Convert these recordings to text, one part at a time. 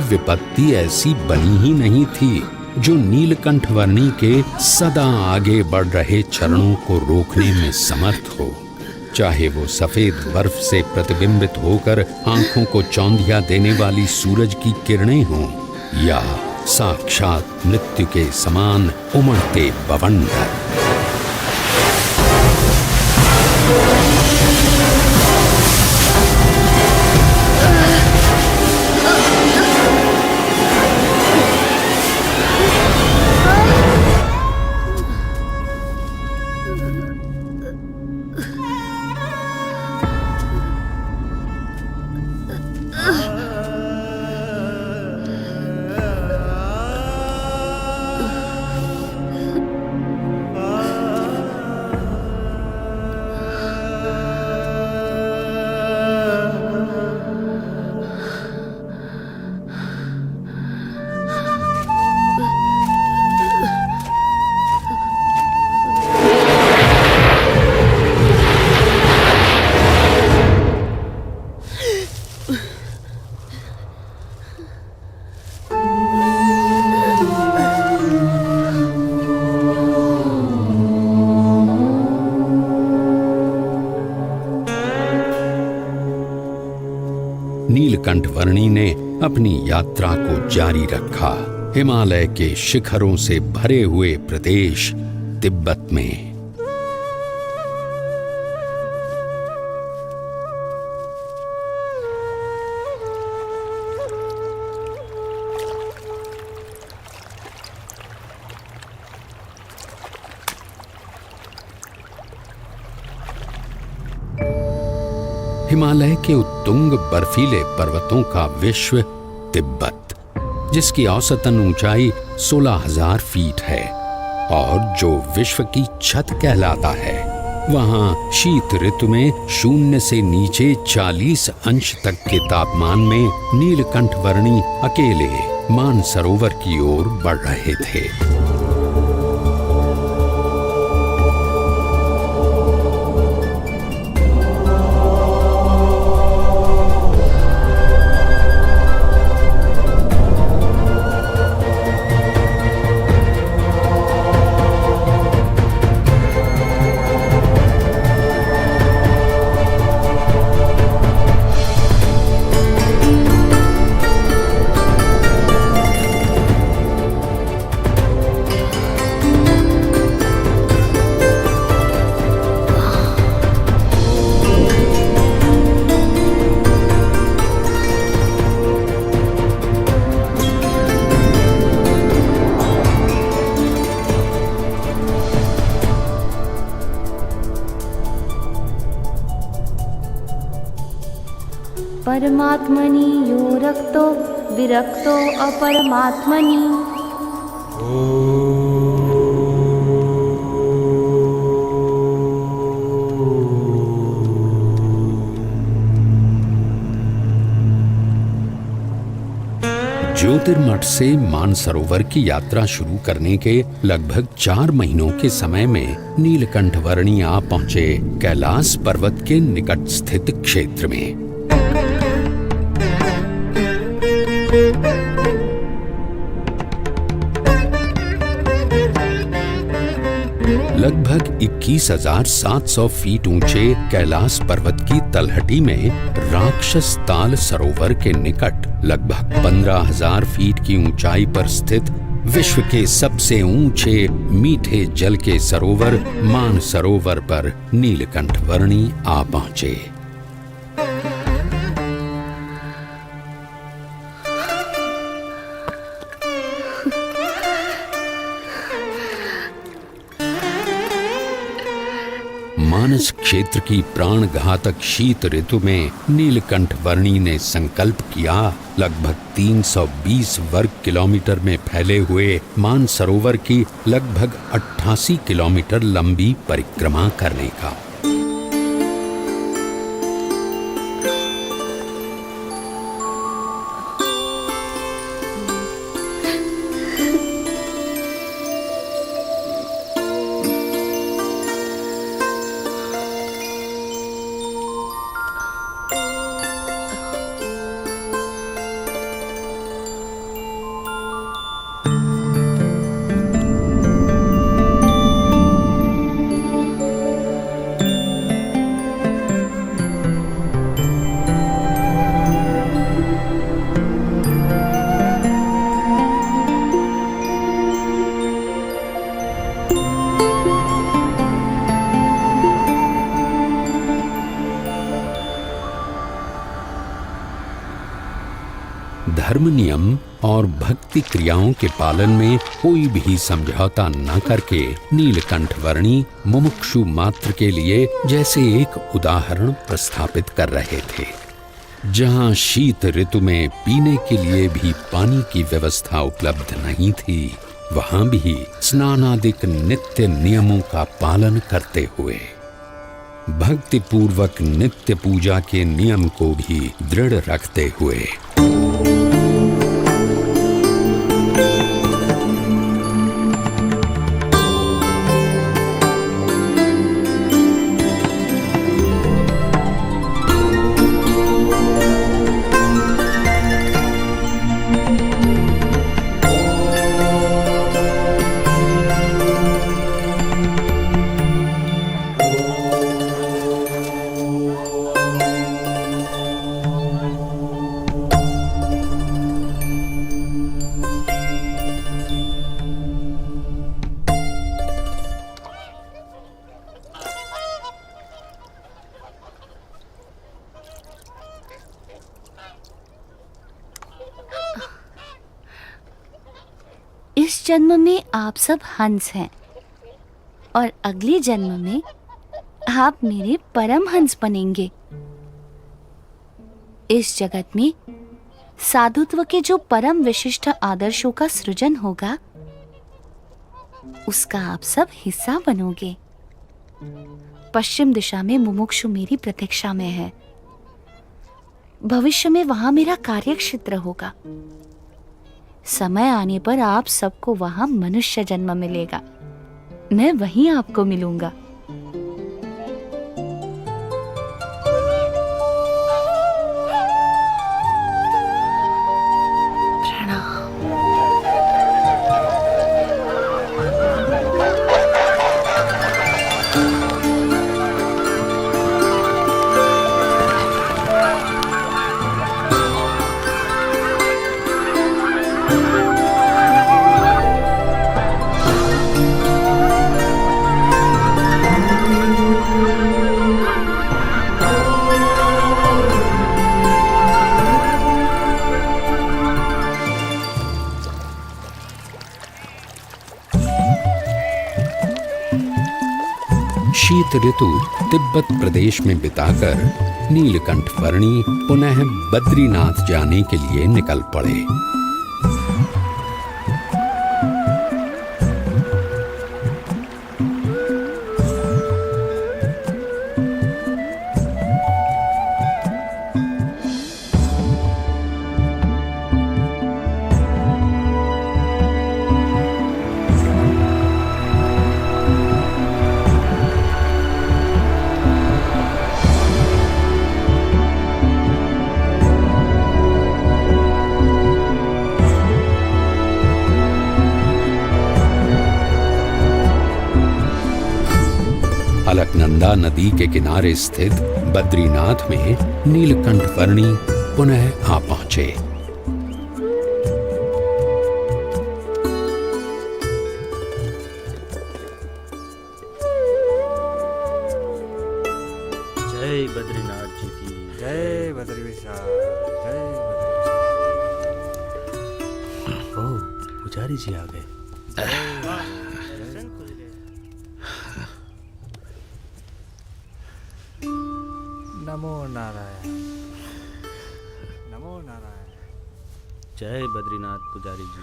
विपत्ति ऐसी बनी ही नहीं थी जो नीलकंठ वर्णी के सदा आगे बढ़ रहे चरणों को रोकने में समर्थ हो। चाहे वो सफेद बर्फ से प्रतिबिंबित होकर आंखों को चौंधिया देने वाली सूरज की किरणें हों, या साक्षात मृत्यु के समान उमड़ते बवंडर। नीलकंठ वर्णी ने अपनी यात्रा को जारी रखा, हिमालय के शिखरों से भरे हुए प्रदेश तिब्बत में। हिमालय के उत्तुंग बर्फीले पर्वतों का विश्व तिब्बत, जिसकी औसतन ऊंचाई 16,000 फीट है और जो विश्व की छत कहलाता है, वहां शीत ऋतु में 0 से नीचे 40 अंश तक के तापमान में नीलकंठ वर्णी अकेले मानसरोवर की ओर बढ़ रहे थे। परमात्मनि यो रक्तो विरक्तो अपरमात्मनि। ज्योतिर्मठ से मानसरोवर की यात्रा शुरू करने के लगभग 4 महीनों के समय में नीलकंठ वर्णी आ पहुंचे कैलाश पर्वत के निकट स्थित क्षेत्र में। लगभग 21,700 फीट ऊंचे कैलाश पर्वत की तलहटी में राक्षस ताल सरोवर के निकट लगभग 15,000 फीट की ऊंचाई पर स्थित विश्व के सबसे ऊंचे मीठे जल के सरोवर मानसरोवर पर नीलकंठ वर्णी आ पहुंचे। मानस क्षेत्र की प्राण घातक शीत ऋतु में नीलकंठ वर्णी ने संकल्प किया लगभग 320 वर्ग किलोमीटर में फैले हुए मानसरोवर की लगभग 88 किलोमीटर लंबी परिक्रमा करने का। धर्म नियम और भक्ति क्रियाओं के पालन में कोई भी समझौता न करके नीलकंठ वर्णी मुमुक्षु मात्र के लिए जैसे एक उदाहरण प्रस्थापित कर रहे थे। जहाँ शीत ऋतु में पीने के लिए भी पानी की व्यवस्था उपलब्ध नहीं थी, वहाँ भी स्नानादिक नित्य नियमों का पालन करते हुए भक्ति पूर्वक नित्य पूजा के नियम को भी दृढ़ रखते हुए इस जन्म में आप सब हंस हैं और अगले जन्म में आप मेरे परम हंस बनेंगे। इस जगत में साधुत्व के जो परम विशिष्ट आदर्शों का सृजन होगा, उसका आप सब हिस्सा बनोगे। पश्चिम दिशा में मुमुक्षु मेरी प्रतीक्षा में है। भविष्य में वहां मेरा कार्य क्षेत्र होगा। समय आने पर आप सबको वहां मनुष्य जन्म मिलेगा। मैं वहीं आपको मिलूंगा। शीत ऋतु तिब्बत प्रदेश में बिताकर नीलकंठ वर्णी पुनः बद्रीनाथ जाने के लिए निकल पड़े। अलकनंदा नदी के किनारे स्थित बद्रीनाथ में नीलकंठ वर्णी पुनः आ पहुंचे। जय बद्रीनाथ जी की जय बद्री विशाल, जय बद्री। ओ पुजारी जी आ गए। नमो नारायण, नमो नारायण। जय बद्रीनाथ पुजारी जी।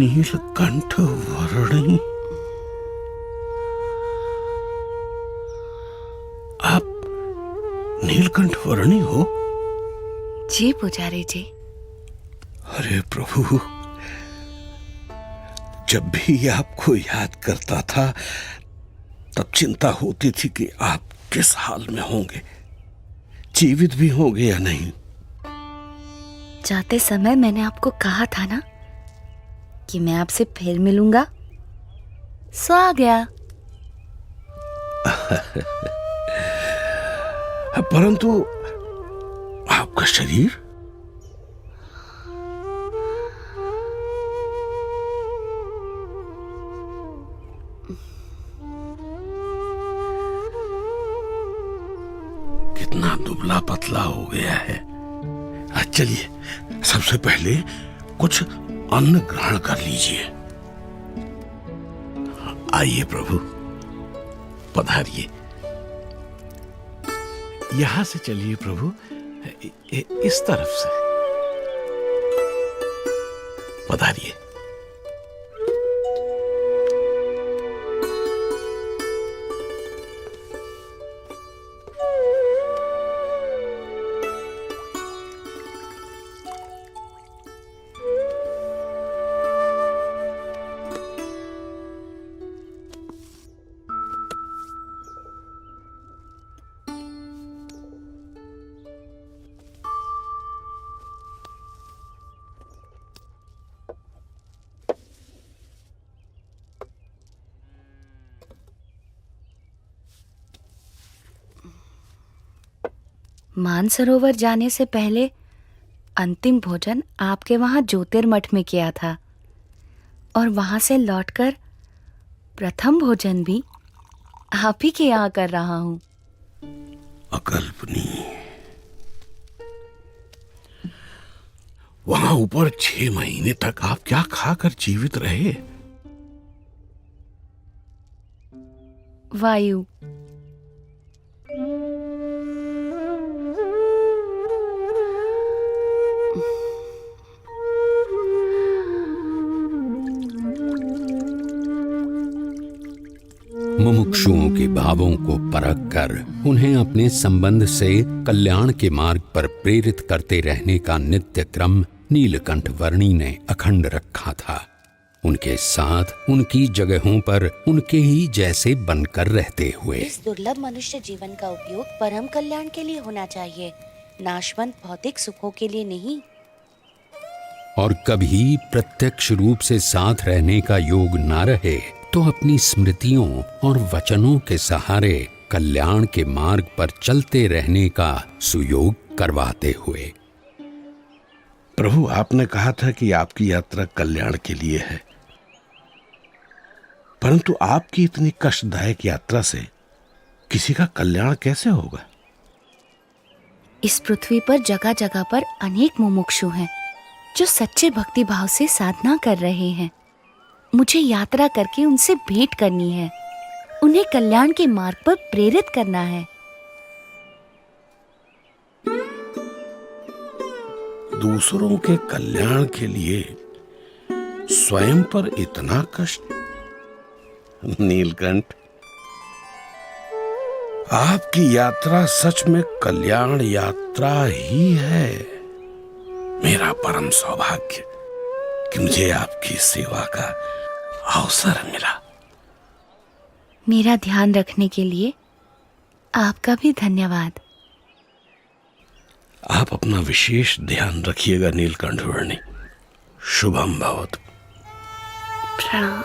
नीलकंठ वर्णी, आप नीलकंठ वर्णी हो? जी पुजारी जी। अरे प्रभु, जब भी आपको याद करता था तब चिंता होती थी कि आप किस हाल में होंगे। जीवित भी होंगे या नहीं। जाते समय मैंने आपको कहा था ना कि मैं आपसे फिर मिलूंगा। सो आ गया। परंतु आपका शरीर? कितना दुबला पतला हो गया है। चलिए सबसे पहले कुछ अन्न ग्रहण कर लीजिए। आइए प्रभु, पधारिए। यहां से चलिए प्रभु, इस तरफ से पधारिए। मानसरोवर जाने से पहले अंतिम भोजन आपके वहां ज्योतिर्मठ में किया था, और वहां से लौटकर प्रथम भोजन भी आप ही के यहाँ कर रहा हूं। अकल्पनीय। वहां ऊपर 6 महीने तक आप क्या खाकर जीवित रहे? वायु। मुमुक्षुओं के भावों को परख कर उन्हें अपने संबंध से कल्याण के मार्ग पर प्रेरित करते रहने का नित्य क्रम नीलकंठ वर्णी ने अखंड रखा था। उनके साथ उनकी जगहों पर उनके ही जैसे बनकर रहते हुए। इस दुर्लभ मनुष्य जीवन का उपयोग परम कल्याण के लिए होना चाहिए, नाशवंत भौतिक सुखों के लिए नहीं। और कभी प्रत्यक्ष रूप से साथ रहने का योग ना रहे तो अपनी स्मृतियों और वचनों के सहारे कल्याण के मार्ग पर चलते रहने का सुयोग करवाते हुए। प्रभु, आपने कहा था कि आपकी यात्रा कल्याण के लिए है, परंतु आपकी इतनी कष्टदायक यात्रा से किसी का कल्याण कैसे होगा? इस पृथ्वी पर जगह जगह पर अनेक मुमुक्षु हैं जो सच्चे भक्ति भाव से साधना कर रहे हैं। मुझे यात्रा करके उनसे भेंट करनी है, उन्हें कल्याण के मार्ग पर प्रेरित करना है। दूसरों के कल्याण के लिए स्वयं पर इतना कष्ट? नीलकंठ, आपकी यात्रा सच में कल्याण यात्रा ही है। मेरा परम सौभाग्य कि मुझे आपकी सेवा का अवसर मिला। मेरा ध्यान रखने के लिए आपका भी धन्यवाद। आप अपना विशेष ध्यान रखिएगा नीलकंठ वर्णी। शुभम भवतु। प्रणाम।